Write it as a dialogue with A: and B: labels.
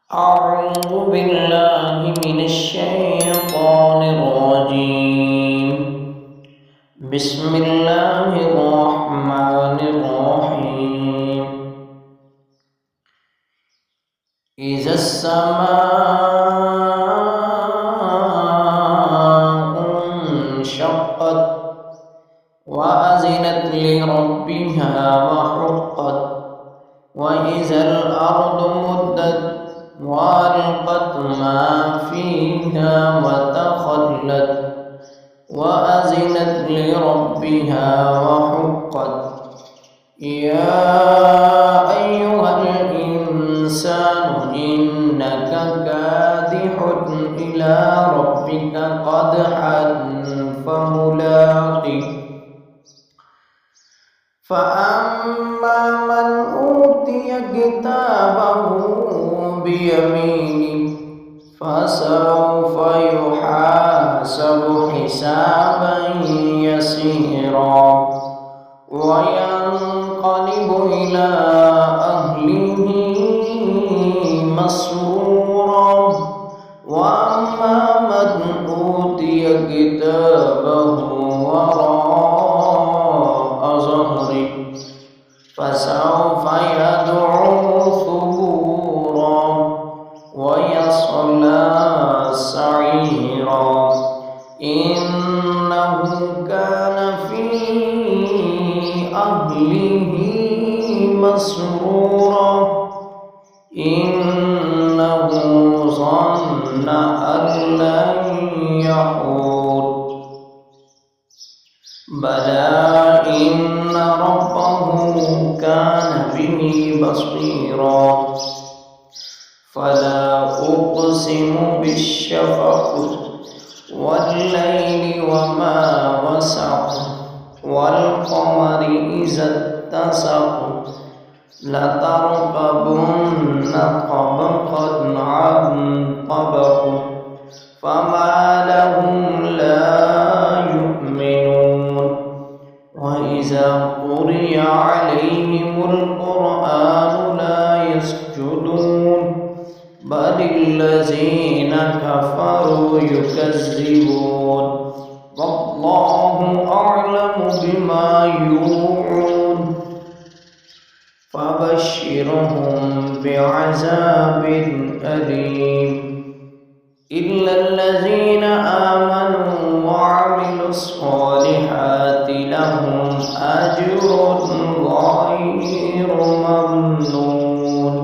A: أعوذ بالله من الشيطان الرجيم. بسم الله الرحمن الرحيم. إذا السماء انشقت وأذنت لربها وحقت وإذا الأرض مدت وألقت ما فيها وتخلت وأذنت لربها وحقت. يا أيها الإنسان إنك كادح إلى ربك قدحا فملاقيه. فأما من أوتي كتابه بيمينه فسوف يحاسب حسابا يسيرا وينقلب إلى أهله مسرورا. وأما من أوتي كتابه وراء ظهره فسوف يدعو ثبورا ويصلى سعيرا إنه كان في أهله مسرورا إنه ظن أن لن يحور. بلى إن ربه كان به بصيرا. فلا أقسم بالشفق والليل وما وسق والقمر إذا اتسق لتركبن طبقا عن طبق فما لهم لا يؤمنون. وإذا قرئ عليهم القرآن لا يسجدون بل الذين كفروا يكذبون. والله أعلم بما يوعون. فبشرهم بعذاب أليم إلا الذين آمنوا وعملوا الصالحات لهم أجر غير ممنون.